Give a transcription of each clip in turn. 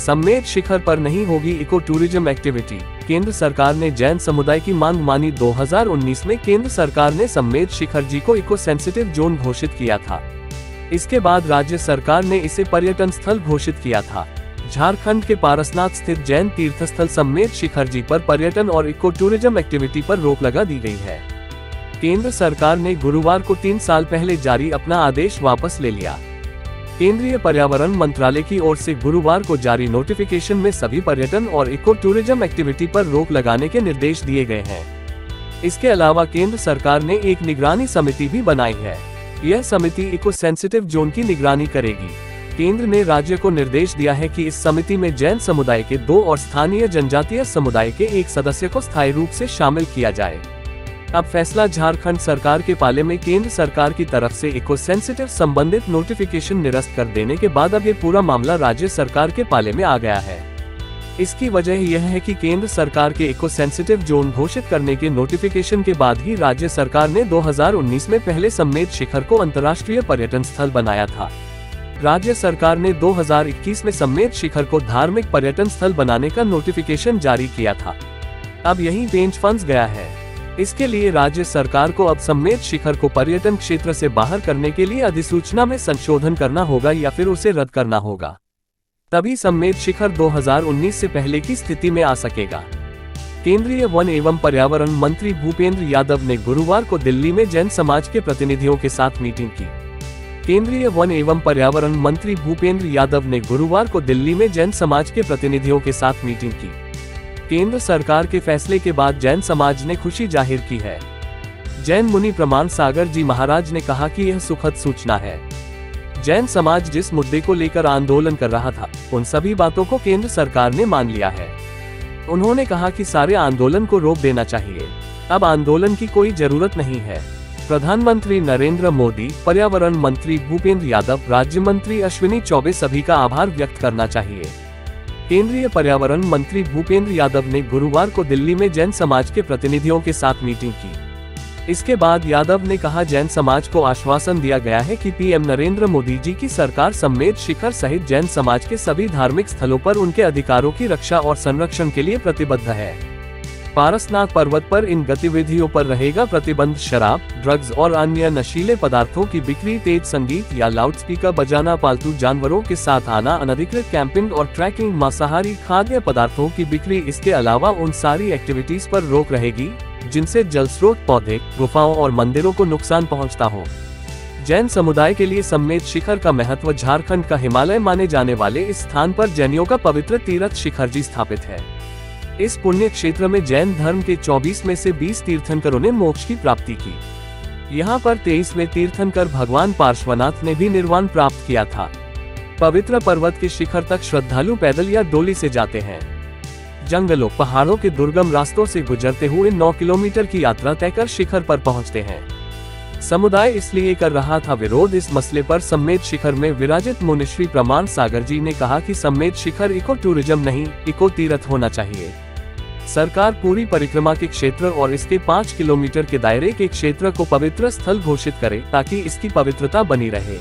सम्मेद शिखर पर नहीं होगी इको टूरिज्म एक्टिविटी। केंद्र सरकार ने जैन समुदाय की मांग मानी। 2019 में केंद्र सरकार ने सम्मेद शिखर जी को इको सेंसिटिव जोन घोषित किया था। इसके बाद राज्य सरकार ने इसे पर्यटन स्थल घोषित किया था। झारखंड के पारसनाथ स्थित जैन तीर्थस्थल सम्मेद शिखर जी पर पर्यटन और इको टूरिज्म एक्टिविटी पर रोक लगा दी गई है। केंद्र सरकार ने गुरुवार को 3 साल पहले जारी अपना आदेश वापस ले लिया। केंद्रीय पर्यावरण मंत्रालय की ओर से गुरुवार को जारी नोटिफिकेशन में सभी पर्यटन और इको टूरिज्म एक्टिविटी पर रोक लगाने के निर्देश दिए गए हैं। इसके अलावा केंद्र सरकार ने एक निगरानी समिति भी बनाई है। यह समिति इको सेंसिटिव जोन की निगरानी करेगी। केंद्र ने राज्य को निर्देश दिया है कि इस समिति में जैन समुदाय के 2 और स्थानीय जनजातीय समुदाय के 1 सदस्य को स्थायी रूप से शामिल किया जाए। अब फैसला झारखंड सरकार के पाले में केंद्र सरकार की तरफ से इको सेंसिटिव संबंधित नोटिफिकेशन निरस्त कर देने के बाद अब ये पूरा मामला राज्य सरकार के पाले में आ गया है। इसकी वजह यह है कि केंद्र सरकार के इको सेंसिटिव जोन घोषित करने के नोटिफिकेशन के बाद ही राज्य सरकार ने 2019 में पहले सम्मेद शिखर को अंतर्राष्ट्रीय पर्यटन स्थल बनाया था। राज्य सरकार ने 2021 में सम्मेद शिखर को धार्मिक पर्यटन स्थल बनाने का नोटिफिकेशन जारी किया था। अब यही पेंच फंस गया है। इसके लिए राज्य सरकार को अब सम्मेद शिखर को पर्यटन क्षेत्र से बाहर करने के लिए अधिसूचना में संशोधन करना होगा या फिर उसे रद्द करना होगा। तभी सम्मेद शिखर 2019 से पहले की स्थिति में आ सकेगा। केंद्रीय वन एवं पर्यावरण मंत्री भूपेंद्र यादव ने गुरुवार को दिल्ली में जैन समाज के प्रतिनिधियों के साथ मीटिंग की। केंद्रीय वन एवं पर्यावरण मंत्री भूपेंद्र यादव ने गुरुवार को दिल्ली में जैन समाज के प्रतिनिधियों के साथ मीटिंग की। केंद्र सरकार के फैसले के बाद जैन समाज ने खुशी जाहिर की है। जैन मुनि प्रमाण सागर जी महाराज ने कहा कि यह सुखद सूचना है। जैन समाज जिस मुद्दे को लेकर आंदोलन कर रहा था, उन सभी बातों को केंद्र सरकार ने मान लिया है। उन्होंने कहा कि सारे आंदोलन को रोक देना चाहिए। अब आंदोलन की कोई जरूरत नहीं है। प्रधानमंत्री नरेंद्र मोदी, पर्यावरण मंत्री भूपेंद्र यादव, राज्य मंत्री अश्विनी चौबे सभी का आभार व्यक्त करना चाहिए। केंद्रीय पर्यावरण मंत्री भूपेंद्र यादव ने गुरुवार को दिल्ली में जैन समाज के प्रतिनिधियों के साथ मीटिंग की। इसके बाद यादव ने कहा, जैन समाज को आश्वासन दिया गया है कि पीएम नरेंद्र मोदी जी की सरकार सम्मेद शिखर सहित जैन समाज के सभी धार्मिक स्थलों पर उनके अधिकारों की रक्षा और संरक्षण के लिए प्रतिबद्ध है। पारसनाथ पर्वत पर इन गतिविधियों पर रहेगा प्रतिबंध। शराब, ड्रग्स और अन्य नशीले पदार्थों की बिक्री, तेज संगीत या लाउडस्पीकर बजाना, पालतू जानवरों के साथ आना, अनधिकृत कैंपिंग और ट्रैकिंग, मांसाहारी खाद्य पदार्थों की बिक्री, इसके अलावा उन सारी एक्टिविटीज पर रोक रहेगी जिनसे जल स्रोत, पौधे, गुफाओं और मंदिरों को नुकसान पहुंचता हो। जैन समुदाय के लिए सम्मेद शिखर का महत्व। झारखंड का हिमालय माने जाने वाले इस स्थान पर जैनियों का पवित्र तीर्थ शिखर जी स्थापित है। इस पुण्य क्षेत्र में जैन धर्म के 24 में से 20 तीर्थंकरों ने मोक्ष की प्राप्ति की। यहाँ पर 23वें तीर्थंकर भगवान पार्श्वनाथ ने भी निर्वाण प्राप्त किया था। पवित्र पर्वत के शिखर तक श्रद्धालु पैदल या डोली से जाते हैं। जंगलों, पहाड़ों के दुर्गम रास्तों से गुजरते हुए 9 किलोमीटर की यात्रा तय कर शिखर पर पहुँचते हैं। समुदाय इसलिए कर रहा था विरोध। इस मसले पर सम्मेद शिखर में विराजित मुनिश्री प्रमाण सागर जी ने कहा कि सम्मेद शिखर इको टूरिज्म नहीं, इको तीर्थ होना चाहिए। सरकार पूरी परिक्रमा के क्षेत्र और इसके 5 किलोमीटर के दायरे के क्षेत्र को पवित्र स्थल घोषित करे ताकि इसकी पवित्रता बनी रहे।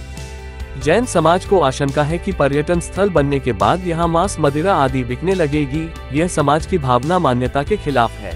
जैन समाज को आशंका है कि पर्यटन स्थल बनने के बाद यहाँ मांस, मदिरा आदि बिकने लगेगी। यह समाज की भावना, मान्यता के खिलाफ है।